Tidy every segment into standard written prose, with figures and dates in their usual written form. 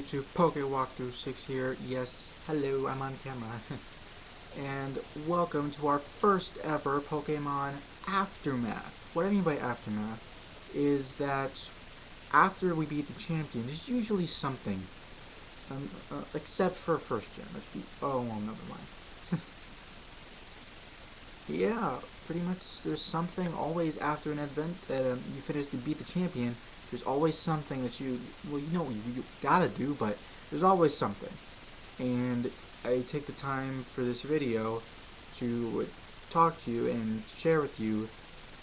to Pokewalkthrough6 here. Yes, hello, I'm on camera. And welcome to our first ever Pokemon Aftermath. What I mean by Aftermath is that after we beat the champion, there's usually something. Except for first gen. Oh, well, never mind. Yeah, pretty much there's something always after an event that you beat the champion. There's always something that you know what you gotta do, but there's always something. And I take the time for this video to talk to you and share with you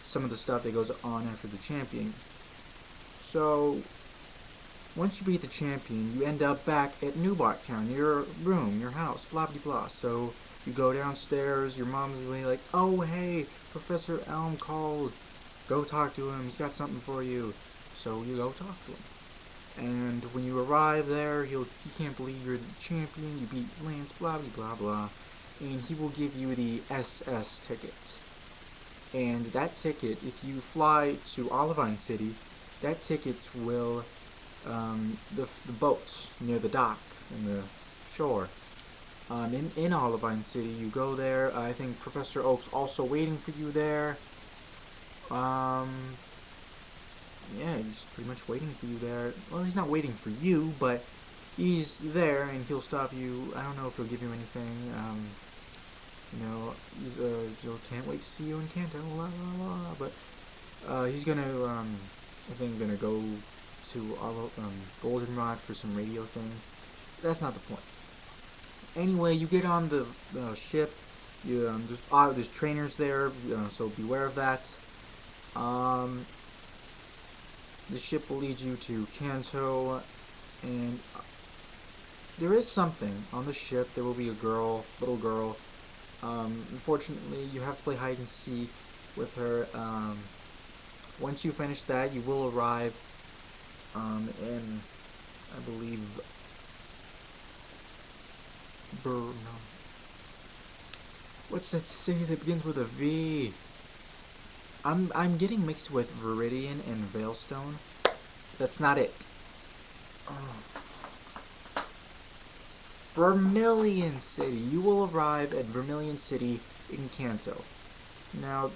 some of the stuff that goes on after the champion. So, once you beat the champion, you end up back at Newbark Town, your room, your house, blah blah blah. So, you go downstairs, your mom's really like, oh hey, Professor Elm called, go talk to him, he's got something for you. So you go talk to him. And when you arrive there, he can't believe you're the champion, you beat Lance, blah blah blah blah. And he will give you the SS ticket. And that ticket, if you fly to Olivine City, that ticket will, the boats near the dock and the shore. In Olivine City, you go there. I think Professor Oak's also waiting for you there. Yeah, he's pretty much waiting for you there. Well, he's not waiting for you, but he's there and he'll stop you. I don't know if he'll give you anything. You know, he's can't wait to see you in Kanto, la la la. But he's gonna, I think, gonna go to Goldenrod for some radio thing. That's not the point. Anyway, you get on the ship. You there's trainers there, so beware of that. The ship will lead you to Kanto, and there is something on the ship. There will be a little girl. Unfortunately, you have to play hide and seek with her. Once you finish that, you will arrive in, I believe, no. What's that city that begins with a V? I'm getting mixed with Viridian and Veilstone. That's not it. Vermilion City. You will arrive at Vermilion City in Kanto. Now,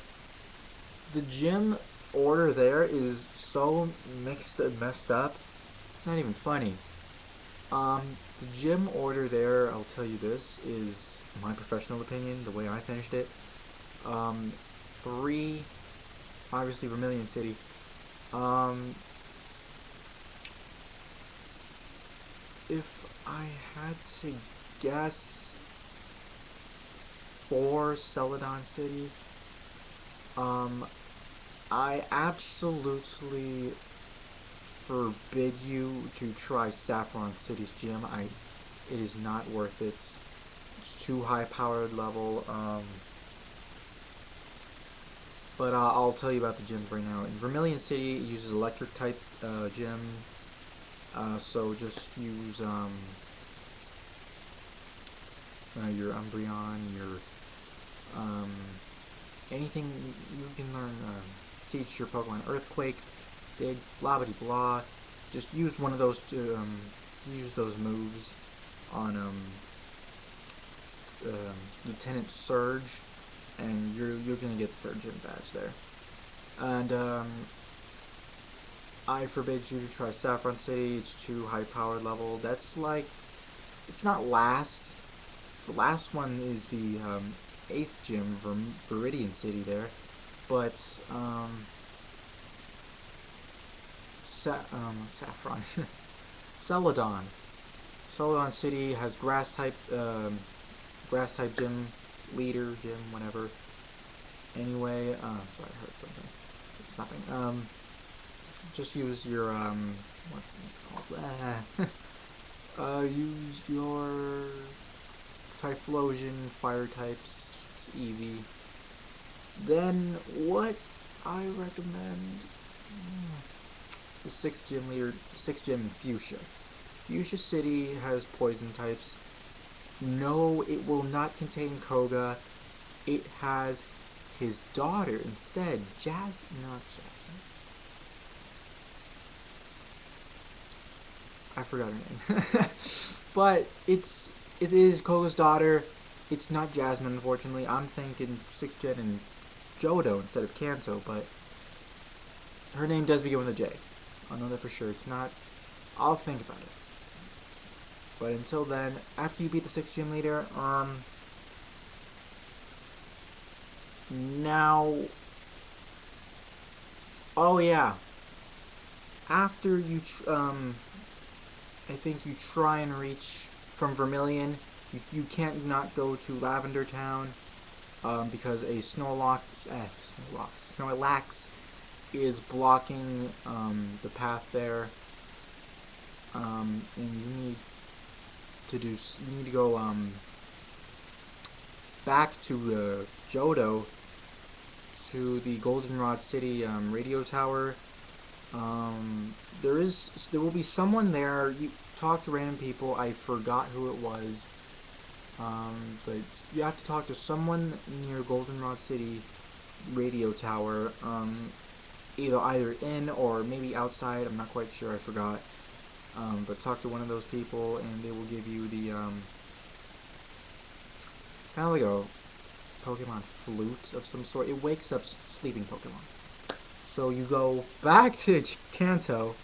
the gym order there is so mixed and messed up. It's not even funny. The gym order there, I'll tell you this, is my professional opinion, the way I finished it. 3, obviously Vermilion City. If I had to guess, 4, Celadon City. I absolutely forbid you to try Saffron City's gym. It is not worth it. It's too high powered level. But I'll tell you about the gyms right now. In Vermilion City, it uses electric type gym. So just use your Umbreon, your anything you can learn. Teach your Pokemon Earthquake, Dig, blah blah blah. Just use one of those to use those moves on Lieutenant Surge, and you're gonna get the 3rd gym badge there. And I forbid you to try Saffron City. It's too high powered level. That's like, it's not last. The last one is the 8th gym, Viridian City there. But Saffron, Celadon. Celadon City has grass type gym, leader gym, whatever. Anyway, sorry, I heard something. It's nothing. Just use your what's it called? Use your Typhlosion, fire types. It's easy. Then what I recommend, the 6th gym leader, 6th gym in Fuchsia. Fuchsia City has poison types. No, it will not contain Koga. It has his daughter instead. Not Jasmine. I forgot her name. But it is Koga's daughter. It's not Jasmine, unfortunately. I'm thinking 6th Gen and Johto instead of Kanto, but her name does begin with a J. I'll know that for sure. It's not. I'll think about it. But until then, after you beat the 6th Gym Leader, now, oh yeah, after you, I think you try and reach from Vermilion, you can't not go to Lavender Town, because a Snorlax is blocking, the path there, and you need to go, back to, Johto, to the Goldenrod City, radio tower. There will be someone there. You talk to random people. I forgot who it was. But you have to talk to someone near Goldenrod City radio tower. Either in or maybe outside. I'm not quite sure. I forgot. But talk to one of those people, and they will give you the kind of like a Pokemon flute of some sort. It wakes up sleeping Pokemon. So you go back to Kanto,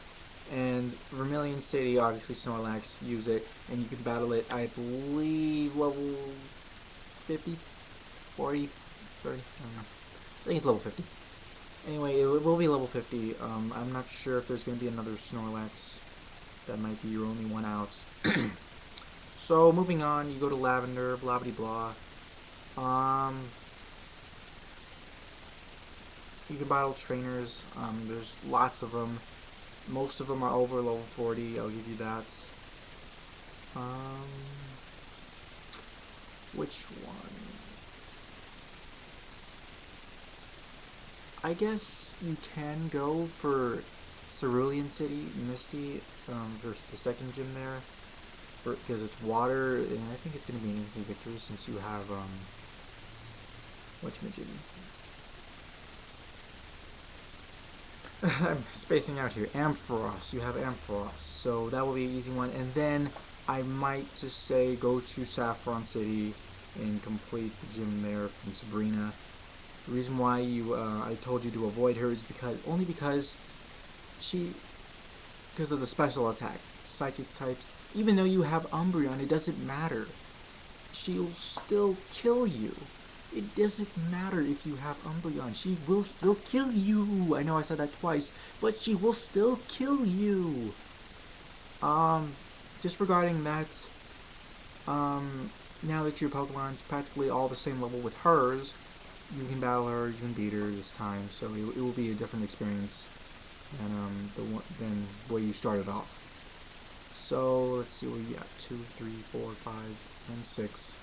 and Vermilion City, obviously Snorlax, use it, and you can battle it, I believe, level 50, 40, 30, I don't know. I think it's level 50. Anyway, it will be level 50. I'm not sure if there's going to be another Snorlax. That might be your only one out. So, moving on, you go to Lavender, blah blah blah. You can battle trainers. There's lots of them. Most of them are over level 40. I'll give you that. Which one? I guess you can go for Cerulean City, Misty, for the 2nd gym there. Because it's water, and I think it's going to be an easy victory since you have, whatchamajiggy. I'm spacing out here. Ampharos. You have Ampharos. So that will be an easy one. And then I might just say go to Saffron City and complete the gym there from Sabrina. The reason why I told you to avoid her is only because of the special attack. Psychic types. Even though you have Umbreon, it doesn't matter. She'll still kill you. It doesn't matter if you have Umbreon. She will still kill you. I know I said that twice, but she will still kill you. Just regarding that, now that your Pokemon's practically all the same level with hers, you can battle her, you can beat her this time, so it will be a different experience than the way you started off. So, let's see what we got. 2, 3, 4, 5, and 6.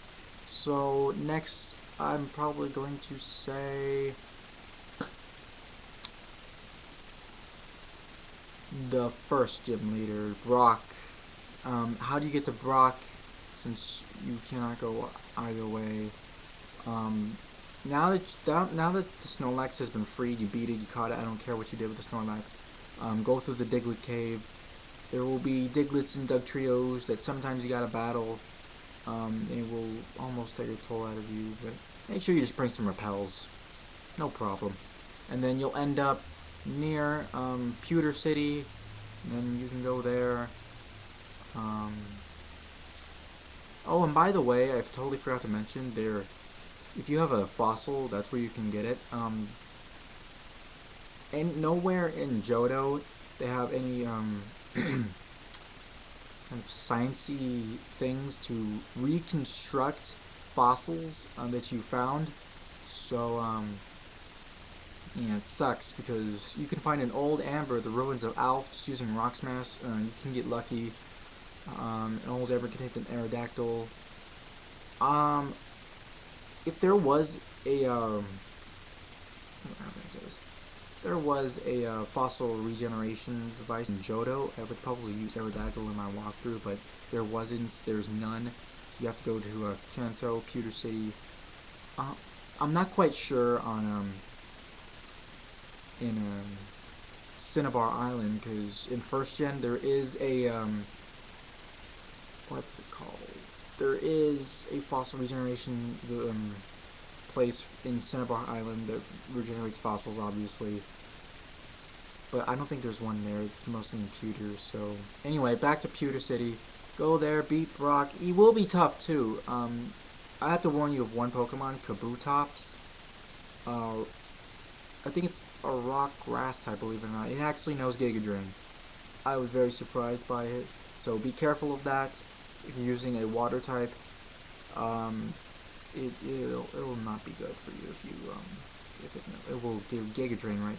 So, next, I'm probably going to say the 1st gym leader, Brock. How do you get to Brock, since you cannot go either way? Now that the Snorlax has been freed, you beat it, you caught it, I don't care what you did with the Snorlax. Go through the Diglett Cave. There will be Diglets and Dugtrios that sometimes you gotta battle. It will almost take a toll out of you, but make sure you just bring some repels. No problem. And then you'll end up near Pewter City, and then you can go there. Oh, and by the way, I totally forgot to mention, if you have a fossil, that's where you can get it. And nowhere in Johto they have any kind of sciencey things to reconstruct fossils that you found. So yeah, it sucks because you can find an old amber, the ruins of Alf, just using Rock Smash. You can get lucky. An old amber contains an Aerodactyl. If there was a there was a fossil regeneration device in Johto, I would probably use Aerodactyl in my walkthrough, but there wasn't. There's none. So you have to go to Kanto, Pewter City. I'm not quite sure on in Cinnabar Island, because in 1st gen there is a what's it called? There is a fossil regeneration place in Cinnabar Island that regenerates fossils, obviously. But I don't think there's one there. It's mostly in Pewter. So anyway, back to Pewter City. Go there, beat Brock. He will be tough too. I have to warn you of one Pokemon, Kabutops. I think it's a rock grass type, believe it or not. It actually knows Giga Drain. I was very surprised by it. So be careful of that. If you're using a water type, it'll not be good for you if you if it will give Giga Drain right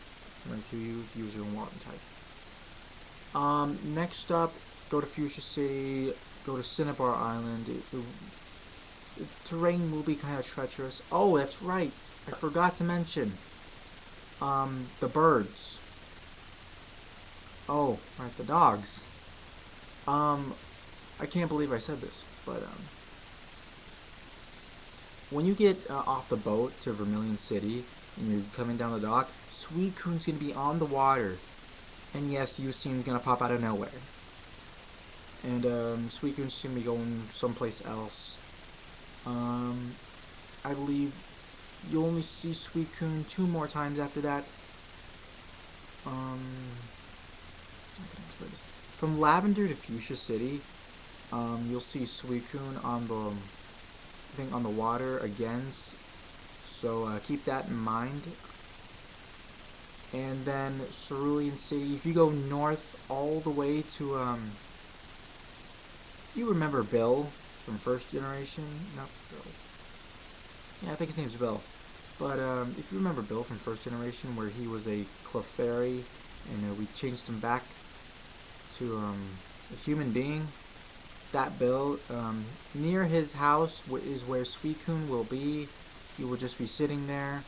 to you if you use your water type. Next up, go to Fuchsia City. Go to Cinnabar Island. The terrain will be kind of treacherous. Oh, that's right. I forgot to mention the birds. Oh, right, the dogs. I can't believe I said this, but when you get off the boat to Vermilion City and you're coming down the dock, Suicune's gonna be on the water, and yes, Yucie's gonna pop out of nowhere, and Suicune's gonna be going someplace else. I believe you'll only see Suicune 2 more times after that. How can I explain this? From Lavender to Fuchsia City, you'll see Suicune on the, I think, on the water again. So keep that in mind. And then Cerulean City. If you go north all the way to you remember Bill from first generation? Not Bill. Yeah, I think his name's Bill. But if you remember Bill from first generation, where he was a Clefairy, and we changed him back to a human being, that Bill, near his house is where Suicune will be. He will just be sitting there,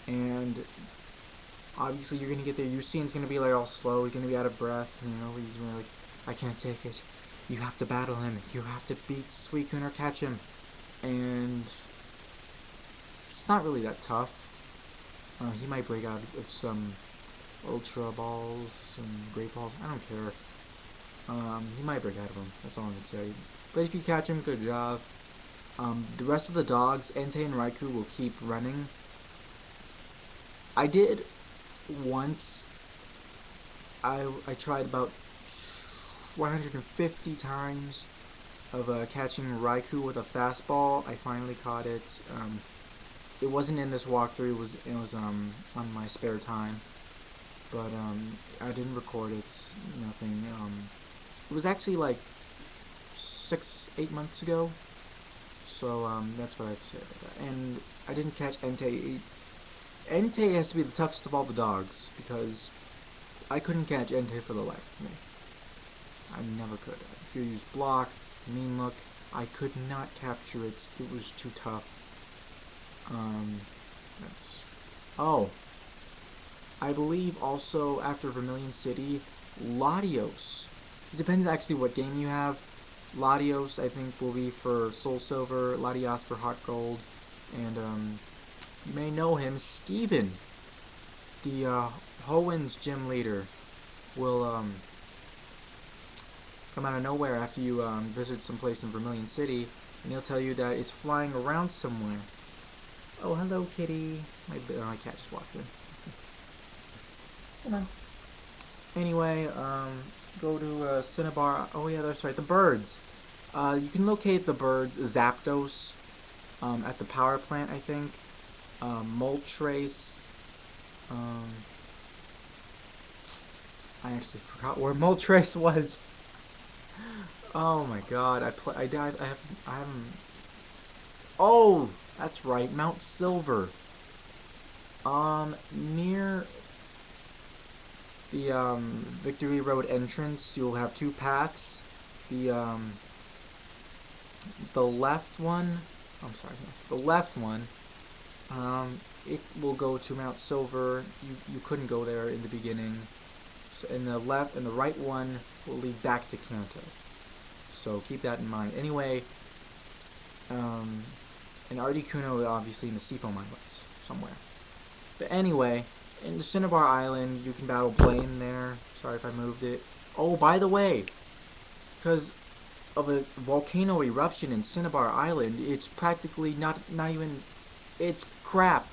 and obviously you're gonna get there. Yucie's gonna be like all slow. He's gonna be out of breath. You know, he's gonna be like, I can't take it. You have to battle him. You have to beat Suicune or catch him. And it's not really that tough. He might break out of some Ultra Balls, some Great Balls. I don't care. He might break out of them. That's all I can say. But if you catch him, good job. The rest of the dogs, Entei and Raikou, will keep running. I did once. I tried about 150 times of catching Raikou with a fastball. I finally caught it. It wasn't in this walkthrough. It was on my spare time, but I didn't record it. Nothing. It was actually like 6-8 months ago. So that's what I'd say about that. And I didn't catch Entei. Entei has to be the toughest of all the dogs, because I couldn't catch Entei for the life of me. I never could. If you use Block, Mean Look, I could not capture it. It was too tough. Oh, I believe also after Vermilion City, Latios. It depends actually what game you have. Latios, I think, will be for Soul Silver, Latias for Hot Gold, and you may know him, Steven, the Hoenn gym leader, will come out of nowhere after you visit some place in Vermilion City, and he'll tell you that it's flying around somewhere. Oh, hello, kitty. My cat just walked in. Come on. Anyway, go to Cinnabar. Oh yeah, that's right. The birds. You can locate the birds. Zapdos at the power plant, I think. Moltres. I actually forgot where Moltres was. Oh my god, I died. I haven't. Oh, that's right, Mount Silver. Near the Victory Road entrance, you'll have 2 paths. The left one. I'm sorry. The left one. It will go to Mount Silver. You couldn't go there in the beginning. So, and the left and the right one will lead back to Kanto. So keep that in mind. Anyway, and Articuno obviously in the Seafoam Islands somewhere. But anyway, in the Cinnabar Island, you can battle Blaine there. Sorry if I moved it. Oh, by the way, because of a volcano eruption in Cinnabar Island. It's practically not even, it's crap.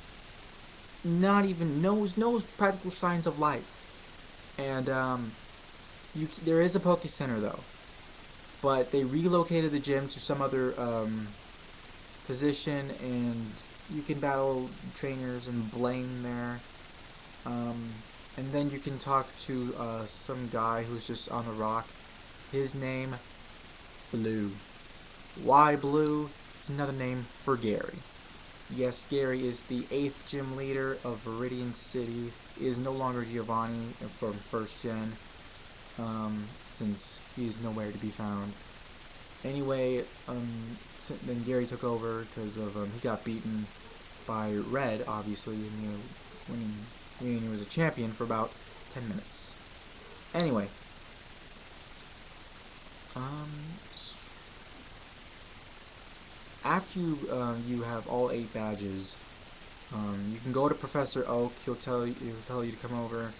Not even no practical signs of life. And there is a Poke Center though, but they relocated the gym to some other position, and you can battle trainers and Blaine there. And then you can talk to some guy who's just on a rock. His name, Blue. Why Blue? It's another name for Gary. Yes, Gary is the 8th gym leader of Viridian City. He is no longer Giovanni from 1st Gen, since he is nowhere to be found. Anyway, then Gary took over because of he got beaten by Red, obviously, when he was a champion for about 10 minutes. Anyway, after you have all 8 badges, you can go to Professor Oak. He'll tell you to come over,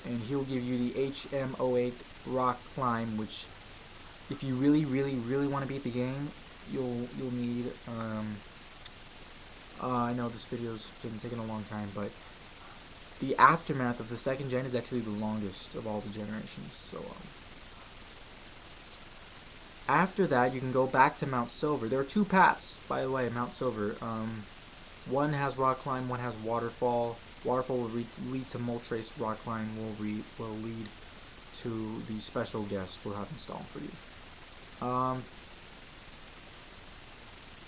and he'll give you the HM08 rock climb, which, if you really want to beat the game, you'll need. I know this video's been taking a long time, but the aftermath of the 2nd gen is actually the longest of all the generations. So after that, you can go back to Mount Silver. There are 2 paths, by the way, Mount Silver. One has rock climb, one has waterfall. Waterfall will lead to Moltres. Rock climb will lead to the special guest we'll have installed for you.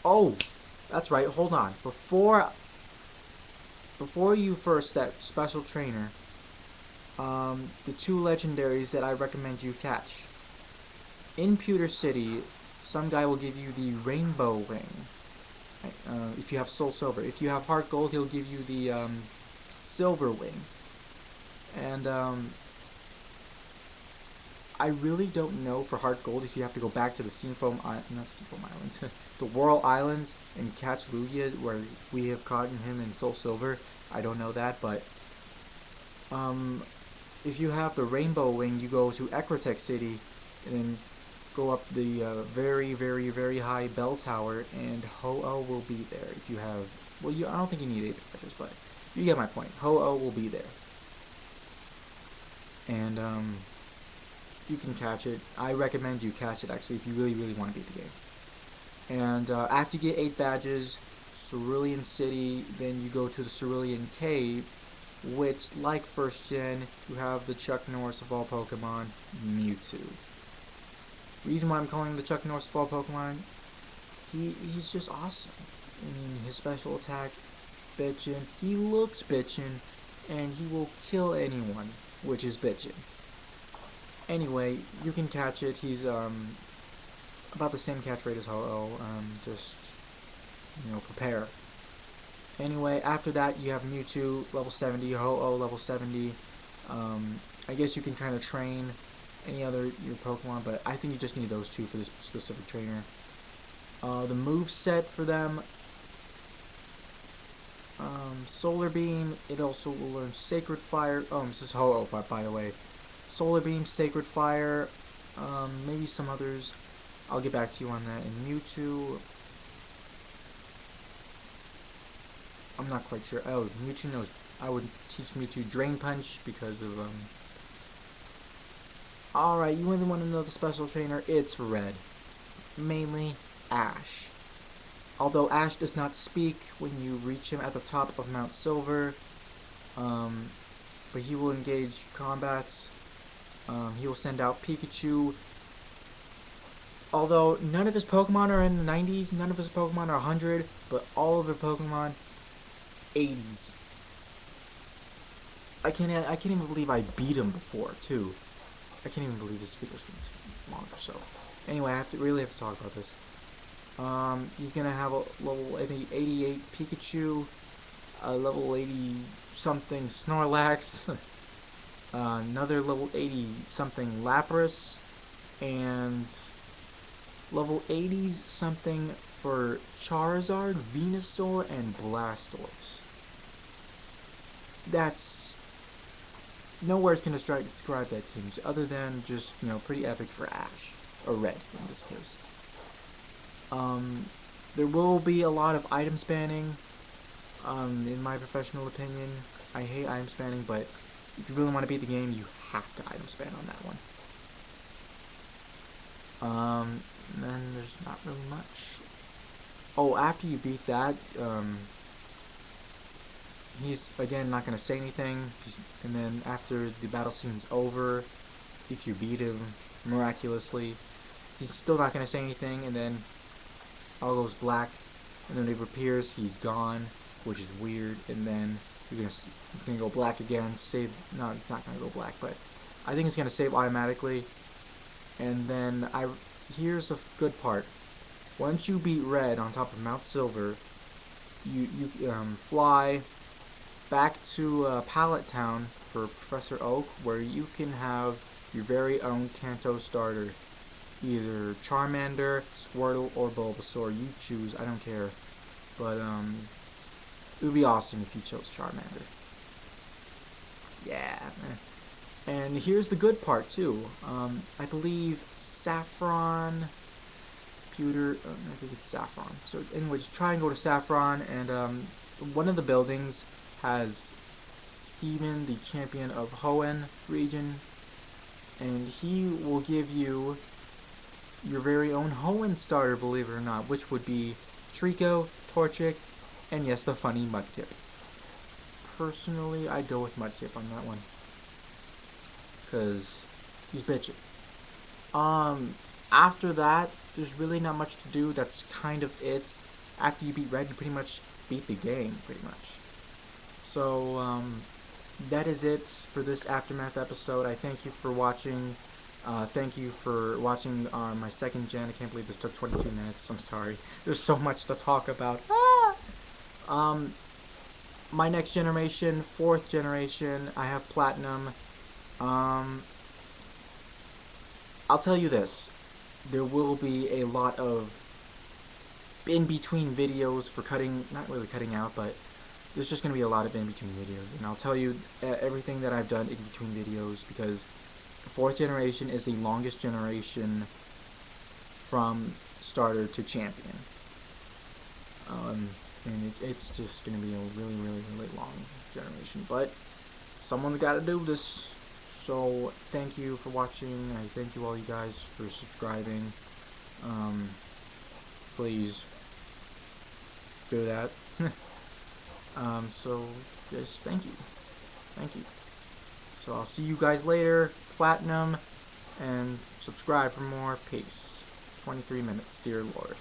Oh, that's right. Hold on. Before you first that special trainer, the 2 legendaries that I recommend you catch. In Pewter City, some guy will give you the Rainbow Wing. If you have Soul Silver. If you have Heart Gold, he'll give you the Silver Wing. And I really don't know for Heart Gold if you have to go back to the the Whirl Islands and catch Lugia, where we have caught him in Soul Silver. I don't know that, but if you have the Rainbow Wing, you go to Ecrotech City and then go up the very high bell tower, and Ho-Oh will be there. If you have, well, I don't think you need 8 badges, but you get my point. Ho-Oh will be there, and you can catch it. I recommend you catch it, actually, if you really want to beat the game. And after you get 8 badges, Cerulean City, then you go to the Cerulean Cave, which, like 1st Gen, you have the Chuck Norris of all Pokemon, Mewtwo. Reason why I'm calling him the Chuck Norris of all Pokemon, he's just awesome. I mean, his special attack, bitchin', he looks bitchin', and he will kill anyone, which is bitchin'. Anyway, you can catch it. He's about the same catch rate as Ho-Oh. Just, prepare. Anyway, after that, you have Mewtwo, level 70, Ho-Oh, level 70. I guess you can kind of train any other your Pokemon, but I think you just need those 2 for this specific trainer. The move set for them, Solar Beam. It also will learn Sacred Fire. Oh, this is Ho-Oh, by the way. Solar Beam, Sacred Fire, maybe some others. I'll get back to you on that. And Mewtwo, I'm not quite sure. Oh, Mewtwo knows. I would teach Mewtwo Drain Punch because of Alright, you really want to know the special trainer? It's Red. Mainly Ash. Although Ash does not speak when you reach him at the top of Mount Silver, but he will engage combats. He will send out Pikachu. Although none of his Pokemon are in the 90s, none of his Pokemon are 100, but all of his Pokemon 80s. I can't even believe I beat him before too. I can't even believe this video's been too long or so. Anyway, I really have to talk about this. He's gonna have a level 88 Pikachu, a level 80 something Snorlax, another level 80 something Lapras, and level 80s something for Charizard, Venusaur, and Blastoise. That's no words can describe that team, other than just, pretty epic for Ash. or red in this case. There will be a lot of item spamming. In my professional opinion, I hate item spamming, but if you really want to beat the game, you have to item spam on that one. And then there's not really much. Oh, after you beat that, he's again not going to say anything, and then after the battle scene's over, if you beat him miraculously, he's still not going to say anything, and then all goes black, and then it appears he's gone, which is weird, and then you're gonna go black again, save. No, it's not gonna go black, but I think it's gonna save automatically. And then here's a good part. Once you beat red on top of Mount Silver, you fly back to Pallet Town for Professor Oak, where you can have your very own Kanto starter. Either Charmander, Squirtle, or Bulbasaur. You choose, I don't care. But, it would be awesome if you chose Charmander. Yeah. And here's the good part, too. I believe Saffron, Pewter, I think it's Saffron. So, anyways, try and go to Saffron, and, one of the buildings has Steven, the champion of Hoenn region, and he will give you your very own Hoenn starter, believe it or not, which would be Trico, Torchic, and yes, the funny Mudkip. Personally, I'd go with Mudkip on that one, because he's bitchin'. After that, there's really not much to do. That's kind of it. After you beat Red, you pretty much beat the game, pretty much. So, that is it for this Aftermath episode. I thank you for watching. Thank you for watching my second gen. I can't believe this took 22 minutes. I'm sorry. There's so much to talk about. My next generation, 4th generation, I have Platinum. I'll tell you this. There will be a lot of in-between videos for cutting, not really cutting out, but there's just going to be a lot of in-between videos. And I'll tell you everything that I've done in between videos, because 4th generation is the longest generation from starter to champion. And it's just going to be a really, really, really long generation. But someone's got to do this. So thank you for watching. I thank you all you guys for subscribing. Please do that. So just thank you. Thank you. So I'll see you guys later. Platinum, and subscribe for more. Peace. 23 minutes, dear Lord.